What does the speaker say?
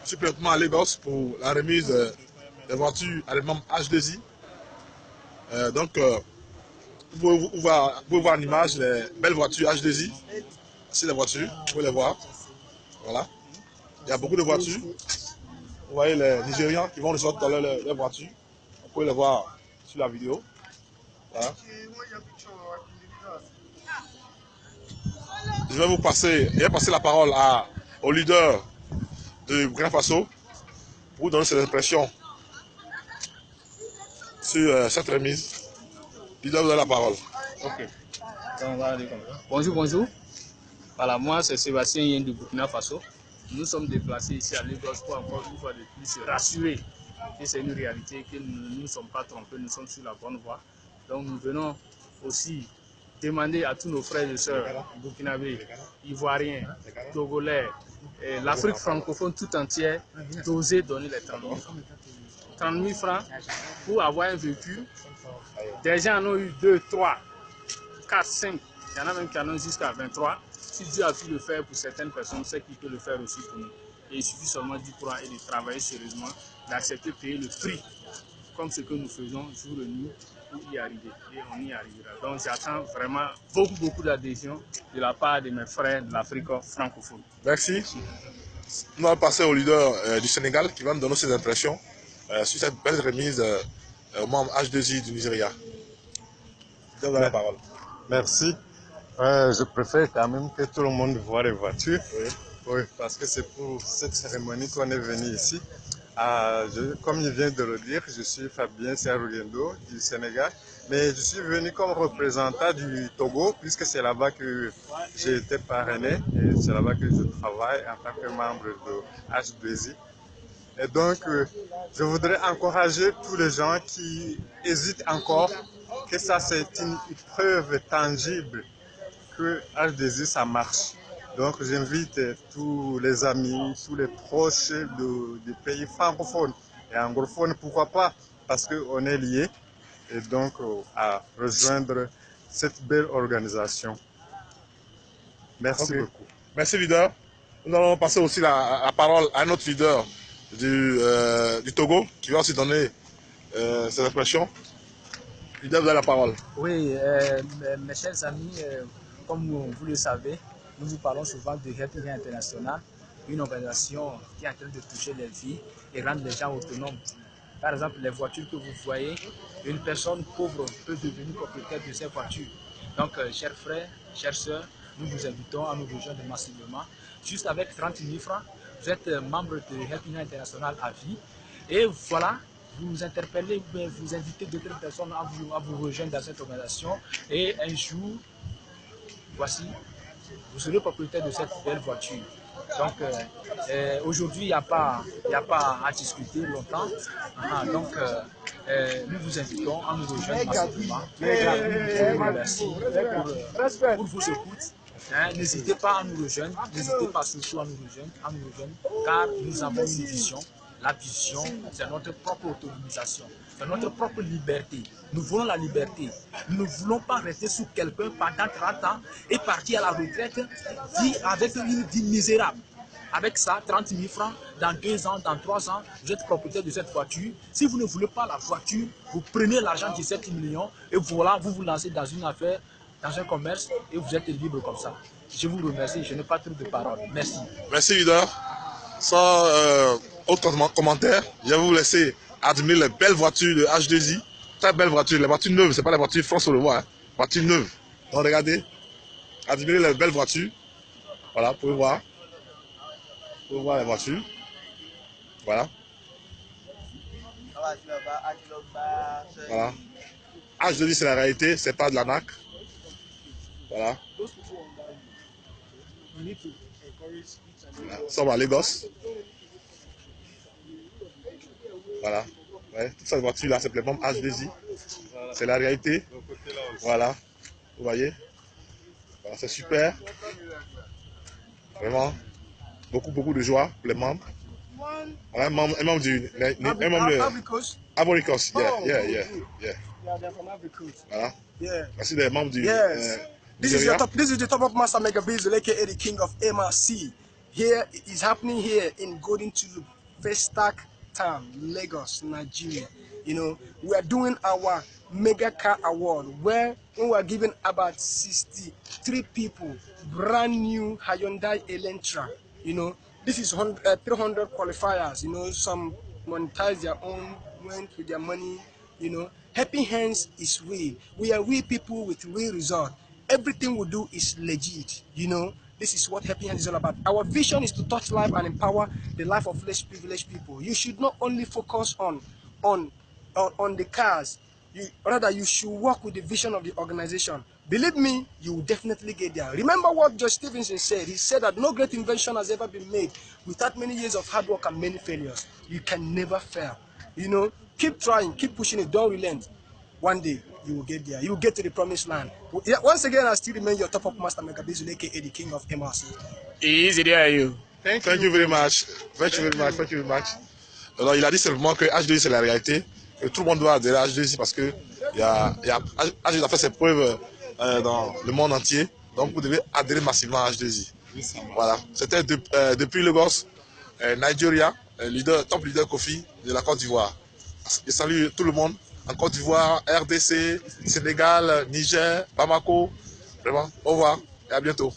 Je suis présentement à Lagos pour la remise des voitures à les membres H2I. Vous pouvez voir en image les belles voitures H2I. Voici les voitures, vous pouvez les voir. Voilà. Il y a beaucoup de voitures. Vous voyez les Nigérians qui vont recevoir tout à l'heure les voitures. Vous pouvez les voir sur la vidéo. Voilà. Je vais passer la parole au leader du Burkina Faso pour vous donner ses impressions sur cette remise. Leader, vous avez la parole. Ok. Donc, on va aller comme ça. Bonjour, bonjour. Voilà, moi c'est Sébastien Yen du Burkina Faso. Nous sommes déplacés ici à Lagos pour encore une fois de plus se rassurer que c'est une réalité, que nous ne sommes pas trompés, nous sommes sur la bonne voie. Donc nous venons aussi demander à tous nos frères et sœurs burkinabés, ivoiriens, togolais, l'Afrique francophone tout entière d'oser donner les 30 000 francs. 30 000 francs pour avoir un véhicule. Des gens en ont eu 2, 3, 4, 5. Il y en a même qui en ont jusqu'à 23. Si Dieu a pu le faire pour certaines personnes, c'est qu'il peut le faire aussi pour nous. Et il suffit seulement d'y croire et de travailler sérieusement, d'accepter de payer le prix, comme ce que nous faisons jour et nuit pour y arriver. Et on y arrivera. Donc j'attends vraiment beaucoup d'adhésion de la part de mes frères de l'Afrique francophone. Merci. Nous allons passer au leader du Sénégal qui va nous donner ses impressions sur cette belle remise au membre H2I du Nigeria. Vous avez la parole. Merci. Je préfère quand même que tout le monde voit les voitures. Oui. Oui, parce que c'est pour cette cérémonie qu'on est venu ici. Comme il vient de le dire, je suis Fabien Serugendo du Sénégal, mais je suis venu comme représentant du Togo, puisque c'est là-bas que j'ai été parrainé et c'est là-bas que je travaille en tant que membre de H2I. Et donc, je voudrais encourager tous les gens qui hésitent encore, que ça c'est une preuve tangible que H2I ça marche. Donc j'invite tous les amis, tous les proches des pays francophones et anglophones, pourquoi pas, parce qu'on est liés, et donc à rejoindre cette belle organisation. Merci beaucoup. Merci leader. Nous allons passer aussi la parole à un autre leader du Togo qui va aussi donner ses impressions. Leader, vous avez la parole. Oui, mes chers amis, comme vous le savez, nous vous parlons souvent de Help International, une organisation qui est en train de toucher les vies et rendre les gens autonomes. Par exemple, les voitures que vous voyez, une personne pauvre peut devenir propriétaire de ces voitures. Donc, chers frères, chères sœurs, nous vous invitons à nous rejoindre massivement. Juste avec 30 000 francs, vous êtes membre de Help International à vie. Et voilà, vous interpellez, vous invitez d'autres personnes à vous rejoindre dans cette organisation. Et un jour, voici, vous serez propriétaire de cette belle voiture. Donc aujourd'hui, il n'y a pas à discuter longtemps. Nous vous invitons à nous rejoindre massivement. Je vous remercie pour vos écoutes. N'hésitez pas à nous rejoindre, n'hésitez pas surtout à nous rejoindre, car nous avons une vision. La vision, c'est notre propre autonomisation, c'est notre propre liberté. Nous voulons la liberté. Nous ne voulons pas rester sous quelqu'un pendant 30 ans et partir à la retraite avec une vie misérable. Avec ça, 30 000 francs, dans 2 ans, dans 3 ans, vous êtes propriétaire de cette voiture. Si vous ne voulez pas la voiture, vous prenez l'argent de 7 millions et voilà, vous vous lancez dans une affaire, dans un commerce et vous êtes libre comme ça. Je vous remercie, je n'ai pas trop de paroles. Merci. Merci leader. Sans autre commentaire, je vais vous laisser admirer les belles voitures de H2I. Très belles voitures, les voitures neuves, ce n'est pas les voitures France on le voit, hein. Voitures neuves. Donc regardez, admirez les belles voitures. Voilà, vous pouvez voir. Vous pouvez voir les voitures. Voilà. Voilà. H2I c'est la réalité, c'est pas de l'arnaque. Voilà. Nous sommes à Lagos. Voilà. Ouais, toute cette voiture là, c'est le même H2I. C'est la réalité. Voilà. Vous voyez. Voilà, c'est super. Vraiment. Beaucoup de joie pour les membres. Voilà, un membre du Ivory Coast. Yeah. Voilà. Merci des membres du This is the top of Master Mega Bezel, aka the King of MRC. Here is happening here in Golden Tulip Festac Town, Lagos, Nigeria. You know, we are doing our Mega Car Award where we are giving about 63 people brand new Hyundai Elantra. You know, this is 300 qualifiers. You know, some monetize their own, went with their money. You know, Helping Hands is real. We are real people with real result. Everything we do is legit. You know, this is what Helping Hands is all about. Our vision is to touch life and empower the life of less privileged people. You should not only focus on the cars. Rather, you should work with the vision of the organization. Believe me, you will definitely get there. Remember what George Stephenson said. He said that no great invention has ever been made without many years of hard work and many failures. You can never fail. You know, keep trying, keep pushing it, don't relent. One day, you will get there. You will get to the promised land. Once again, I still remain your top-up master, Megabizule, aka the king of Amos. Easy there, you. Thank you very much. Thank you very much. Alors, il a dit simplement que H2I c'est la réalité, que tout le monde doit adhérer à H2I parce que H2I a fait ses preuves dans le monde entier, donc vous devez adhérer massivement à H2I. Voilà, c'était depuis Lagos, Nigeria, top leader Kofi de la Côte d'Ivoire. Je salue tout le monde en Côte d'Ivoire, RDC, Sénégal, Niger, Bamako. Vraiment, au revoir et à bientôt.